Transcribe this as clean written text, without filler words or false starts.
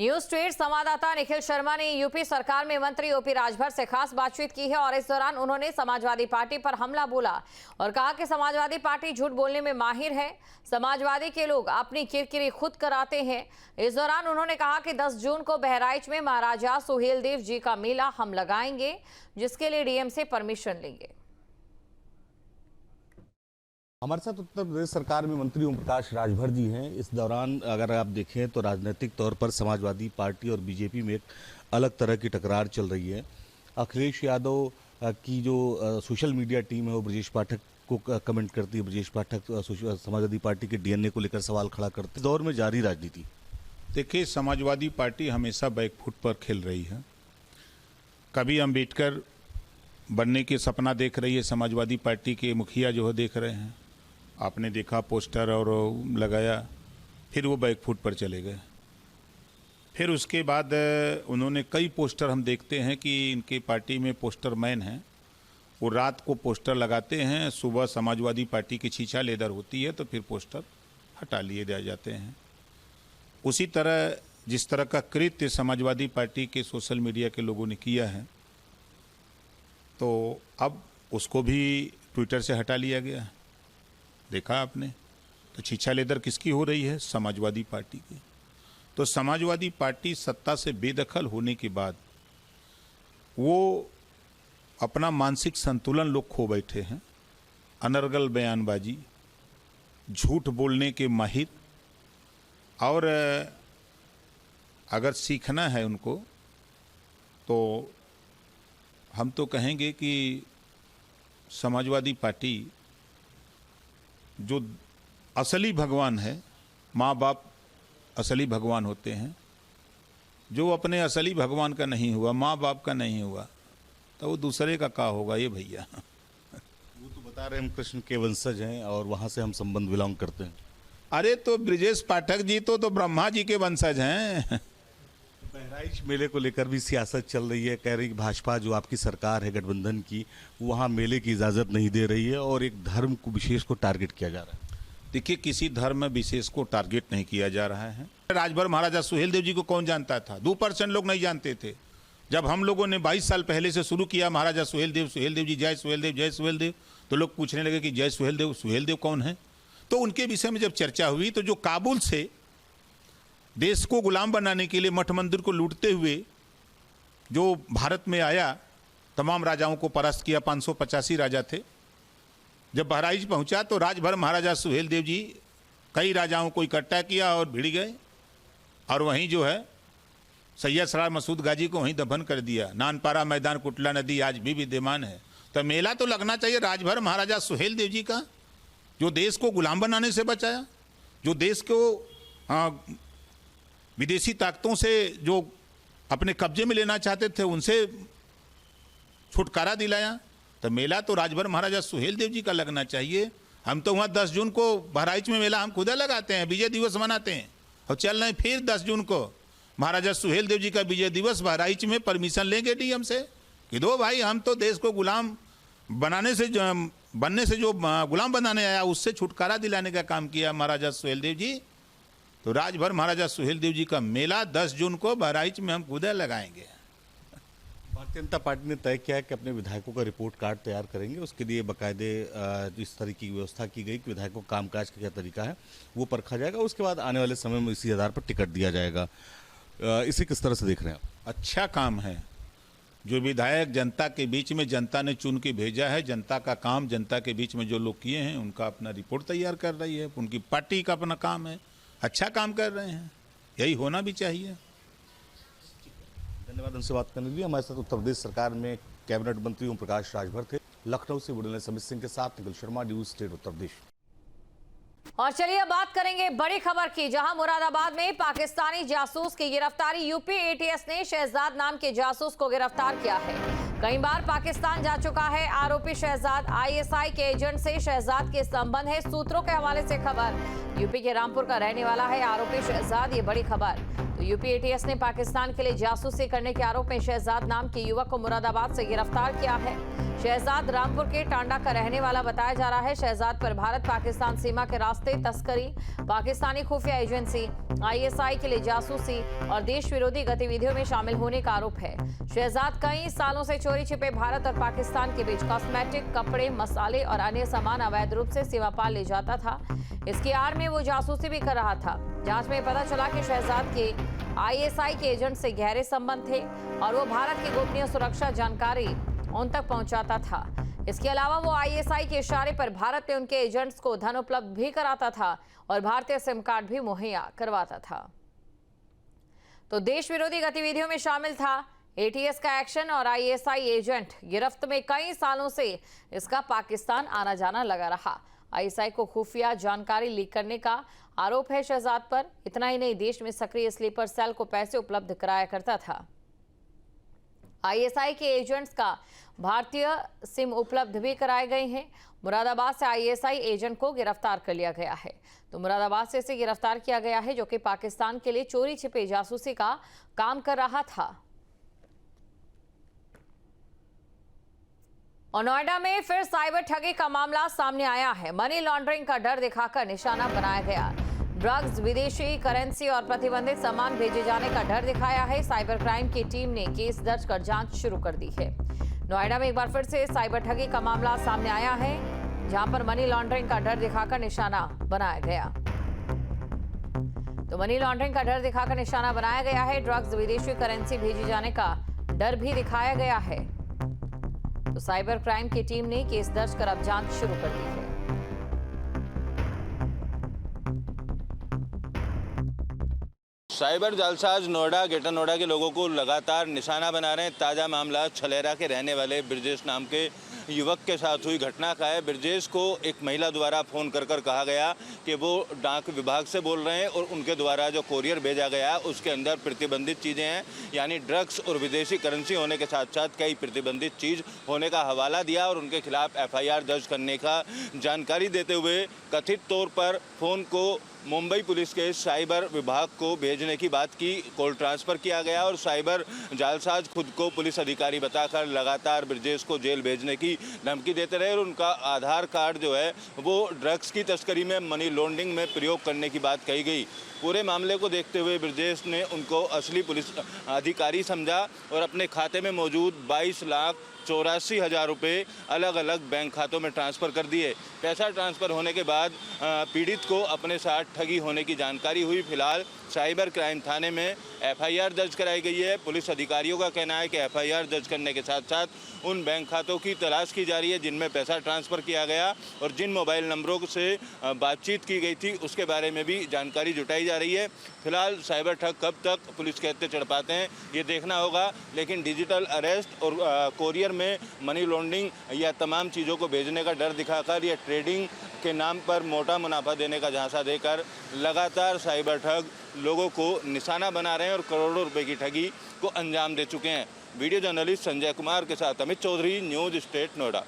News street संवाददाता निखिल शर्मा ने UP सरकार में मंत्री ओपी राजभर से खास बातचीत की है और इस दौरान उन्होंने समाजवादी पार्टी पर हमला बोला और कहा कि समाजवादी पार्टी झूठ बोलने में माहिर है। समाजवादी के लोग अपनी किरकिरी खुद कराते हैं। इस दौरान उन्होंने कहा कि 10 जून को बहराइच में महाराजा सुहेलदेव जी का मेला हम लगाएंगे, जिसके लिए डीएम से परमिशन लेंगे। हमारे साथ उत्तर प्रदेश सरकार में मंत्री ओम प्रकाश राजभर जी हैं। इस दौरान अगर आप देखें तो राजनीतिक तौर पर समाजवादी पार्टी और बीजेपी में एक अलग तरह की टकरार चल रही है। अखिलेश यादव की जो सोशल मीडिया टीम है वो ब्रजेश पाठक को कमेंट करती है। ब्रजेश पाठक समाजवादी पार्टी के डीएनए को लेकर सवाल खड़ा करते हैं। दौर में जारी राजनीति। देखिए, समाजवादी पार्टी हमेशा बैकफुट पर खेल रही है। कभी अम्बेडकर बनने के सपना देख रही है, समाजवादी पार्टी के मुखिया जो है देख रहे हैं। आपने देखा पोस्टर और लगाया, फिर वो बैकफुट पर चले गए। फिर उसके बाद उन्होंने कई पोस्टर हम देखते हैं कि इनके पार्टी में पोस्टर मैन हैं, वो रात को पोस्टर लगाते हैं, सुबह समाजवादी पार्टी की छीछा लेदर होती है तो फिर पोस्टर हटा लिए जाते हैं। उसी तरह जिस तरह का कृत्य समाजवादी पार्टी के सोशल मीडिया के लोगों ने किया है, तो अब उसको भी ट्विटर से हटा लिया गया। देखा आपने, तो छीछा लेदर किसकी हो रही है? समाजवादी पार्टी की। तो समाजवादी पार्टी सत्ता से बेदखल होने के बाद वो अपना मानसिक संतुलन लोग खो बैठे हैं। अनर्गल बयानबाजी, झूठ बोलने के माहिर, और अगर सीखना है उनको तो हम तो कहेंगे कि समाजवादी पार्टी जो असली भगवान है, माँ बाप असली भगवान होते हैं, जो अपने असली भगवान का नहीं हुआ, माँ बाप का नहीं हुआ, तो वो दूसरे का होगा ये भैया। वो तो बता रहे हम कृष्ण के वंशज हैं और वहाँ से हम संबंध बिलोंग करते हैं। अरे तो ब्रजेश पाठक जी तो ब्रह्मा जी के वंशज हैं। बहराइच मेले को लेकर भी सियासत चल रही है। कह रही कि भाजपा जो आपकी सरकार है गठबंधन की, वहाँ मेले की इजाज़त नहीं दे रही है और एक धर्म को विशेष को टारगेट किया जा रहा है। देखिए, किसी धर्म विशेष को टारगेट नहीं किया जा रहा है। राजभर महाराजा सुहेलदेव जी को कौन जानता था? 2% लोग नहीं जानते थे। जब हम लोगों ने 22 साल पहले से शुरू किया महाराजा सुहेलदेव, सुहेलदेव जी जय सुहेलदेव, जय सुहेलदेव, तो लोग पूछने लगे कि जय सुहेलदेव, सुहेलदेव कौन है? तो उनके विषय में जब चर्चा हुई तो जो काबुल से देश को गुलाम बनाने के लिए मठ मंदिर को लूटते हुए जो भारत में आया, तमाम राजाओं को परास्त किया, 585 राजा थे। जब बहराइच पहुंचा तो राजभर महाराजा सुहेलदेव जी कई राजाओं को इकट्ठा किया और भिड़ गए और वहीं जो है सैयद सरार मसूद गाजी को वहीं दफन कर दिया। नानपारा मैदान कुटला नदी आज भी विद्यमान है। तो मेला तो लगना चाहिए राजभर महाराजा सुहेलदेव जी का, जो देश को गुलाम बनाने से बचाया, जो देश को विदेशी ताकतों से जो अपने कब्जे में लेना चाहते थे उनसे छुटकारा दिलाया। तो मेला तो राजभर महाराजा सुहेलदेव जी का लगना चाहिए। हम तो वहाँ 10 जून को बहराइच में मेला हम खुद लगाते हैं, विजय दिवस मनाते हैं और चल रहे हैं। फिर 10 जून को महाराजा सुहेलदेव जी का विजय दिवस बहराइच में परमिशन लेंगे डीएम से कि दो भाई, हम तो देश को गुलाम बनने से जो गुलाम बनाने आया उससे छुटकारा दिलाने का काम किया महाराजा सुहेलदेव जी। तो राजभर महाराजा सुहेलदेव जी का मेला 10 जून को बहराइच में हम खुद लगाएंगे। भारतीय जनता पार्टी ने तय किया है कि अपने विधायकों का रिपोर्ट कार्ड तैयार करेंगे। उसके लिए बाकायदे इस तरह की व्यवस्था की गई कि विधायकों का कामकाज का क्या तरीका है वो परखा जाएगा। उसके बाद आने वाले समय में इसी आधार पर टिकट दिया जाएगा। इसे किस तरह से देख रहे हैं आप? अच्छा काम है। जो विधायक जनता के बीच में जनता ने चुन के भेजा है, जनता का काम जनता के बीच में जो लोग किए हैं उनका अपना रिपोर्ट तैयार कर रही है। उनकी पार्टी का अपना काम है, अच्छा काम कर रहे हैं, यही होना भी चाहिए। धन्यवाद हमसे बात करने के लिए। हमारे साथ उत्तर प्रदेश सरकार में कैबिनेट मंत्री ओम प्रकाश राजभर थे। लखनऊ से बुढ़े समित सिंह के साथ निखिल शर्मा, न्यूज स्टेट उत्तर प्रदेश। और चलिए अब बात करेंगे बड़ी खबर की, जहां मुरादाबाद में पाकिस्तानी जासूस की गिरफ्तारी। यूपी एटीएस ने शहजाद नाम के जासूस को गिरफ्तार किया है। कई बार पाकिस्तान जा चुका है आरोपी शहजाद। आईएसआई के एजेंट से शहजाद के संबंध है। सूत्रों के हवाले से खबर, यूपी के रामपुर का रहने वाला है आरोपी शहजाद। ये बड़ी खबर। तो यूपी एटीएस ने पाकिस्तान के लिए जासूसी करने के आरोप में शहजाद नाम के युवक को मुरादाबाद से गिरफ्तार किया है। शहजाद रामपुर के टांडा का रहने वाला बताया जा रहा है। शहजाद पर भारत पाकिस्तान सीमा के रास्ते तस्करी, पाकिस्तानी खुफिया एजेंसी ISI के लिए जासूसी और देश विरोधी गतिविधियों में शामिल होने का आरोप है। शहजाद कई सालों से चोरी छिपे भारत और पाकिस्तान के बीच कॉस्मेटिक, कपड़े, मसाले और अन्य सामान अवैध रूप से सीमा पार ले जाता था। इसकी आड़ में वो जासूसी भी कर रहा था। जांच में पता चला कि शहजाद के ISI के एजेंट से गहरे संबंध थे और वो भारत की गोपनीय सुरक्षा जानकारी उन तक पहुंचाता था। इसके अलावा वो ISI के इशारे पर भारत में उनके एजेंट्स को धन उपलब्ध भी कराता था और भारतीय सिम कार्ड भी मुहैया करवाता था। तो देश विरोधी गतिविधियों में शामिल था। ATS का एक्शन और ISI एजेंट गिरफ्त में कई सालों से इसका पाकिस्तान आना जाना लगा रहा। ISI को खुफिया जानकारी लीक करने का आरोप है शहजाद पर। इतना ही नहीं, देश में सक्रिय स्लीपर सेल को पैसे उपलब्ध कराया करता था। ISI के एजेंट्स का भारतीय सिम उपलब्ध भी कराए गए हैं। मुरादाबाद से ISI एजेंट को गिरफ्तार कर लिया गया है। तो मुरादाबाद से इसे गिरफ्तार किया गया है, जो कि पाकिस्तान के लिए चोरी छिपे जासूसी का काम कर रहा था। और नोएडा में फिर साइबर ठगी का मामला सामने आया है। मनी लॉन्ड्रिंग का डर दिखाकर निशाना बनाया गया। ड्रग्स, विदेशी करेंसी और प्रतिबंधित सामान भेजे जाने का डर दिखाया है। साइबर क्राइम की टीम ने केस दर्ज कर जांच शुरू कर दी है। नोएडा में एक बार फिर से साइबर ठगी का मामला सामने आया है, जहां पर मनी लॉन्ड्रिंग का डर दिखाकर निशाना बनाया गया। तो मनी लॉन्ड्रिंग का डर दिखाकर निशाना बनाया गया है। ड्रग्स, विदेशी करेंसी भेजे जाने का डर भी दिखाया गया है। तो साइबर क्राइम की टीम ने केस दर्ज कर अब जांच शुरू कर दी है। साइबर जालसाज नोएडा, ग्रेटर नोएडा के लोगों को लगातार निशाना बना रहे हैं। ताज़ा मामला छलेरा के रहने वाले ब्रजेश नाम के युवक के साथ हुई घटना का है। ब्रजेश को एक महिला द्वारा फ़ोन कर कहा गया कि वो डाक विभाग से बोल रहे हैं और उनके द्वारा जो कोरियर भेजा गया उसके अंदर प्रतिबंधित चीज़ें हैं, यानी ड्रग्स और विदेशी करेंसी होने के साथ साथ कई प्रतिबंधित चीज़ होने का हवाला दिया और उनके खिलाफ FIR दर्ज करने का जानकारी देते हुए कथित तौर पर फ़ोन को मुंबई पुलिस के साइबर विभाग को भेजने की बात की। कॉल ट्रांसफ़र किया गया और साइबर जालसाज खुद को पुलिस अधिकारी बताकर लगातार ब्रजेश को जेल भेजने की धमकी देते रहे और उनका आधार कार्ड जो है वो ड्रग्स की तस्करी में, मनी लॉन्ड्रिंग में प्रयोग करने की बात कही गई। पूरे मामले को देखते हुए ब्रजेश ने उनको असली पुलिस अधिकारी समझा और अपने खाते में मौजूद 22,84,000 रुपये अलग अलग बैंक खातों में ट्रांसफ़र कर दिए। पैसा ट्रांसफ़र होने के बाद पीड़ित को अपने साथ ठगी होने की जानकारी हुई। फिलहाल साइबर क्राइम थाने में FIR दर्ज कराई गई है। पुलिस अधिकारियों का कहना है कि FIR दर्ज करने के साथ साथ उन बैंक खातों की तलाश की जा रही है जिनमें पैसा ट्रांसफ़र किया गया और जिन मोबाइल नंबरों से बातचीत की गई थी उसके बारे में भी जानकारी जुटाई जा रही है। फिलहाल साइबर ठग कब तक पुलिस के हत्थे चढ़ पाते हैं ये देखना होगा, लेकिन डिजिटल अरेस्ट और कोरियर में मनी लॉन्ड्रिंग या तमाम चीज़ों को भेजने का डर दिखाकर या ट्रेडिंग के नाम पर मोटा मुनाफा देने का झांसा देकर लगातार साइबर ठग लोगों को निशाना बना रहे हैं और करोड़ों रुपए की ठगी को अंजाम दे चुके हैं। वीडियो जर्नलिस्ट संजय कुमार के साथ अमित चौधरी, न्यूज़ स्टेट नोएडा।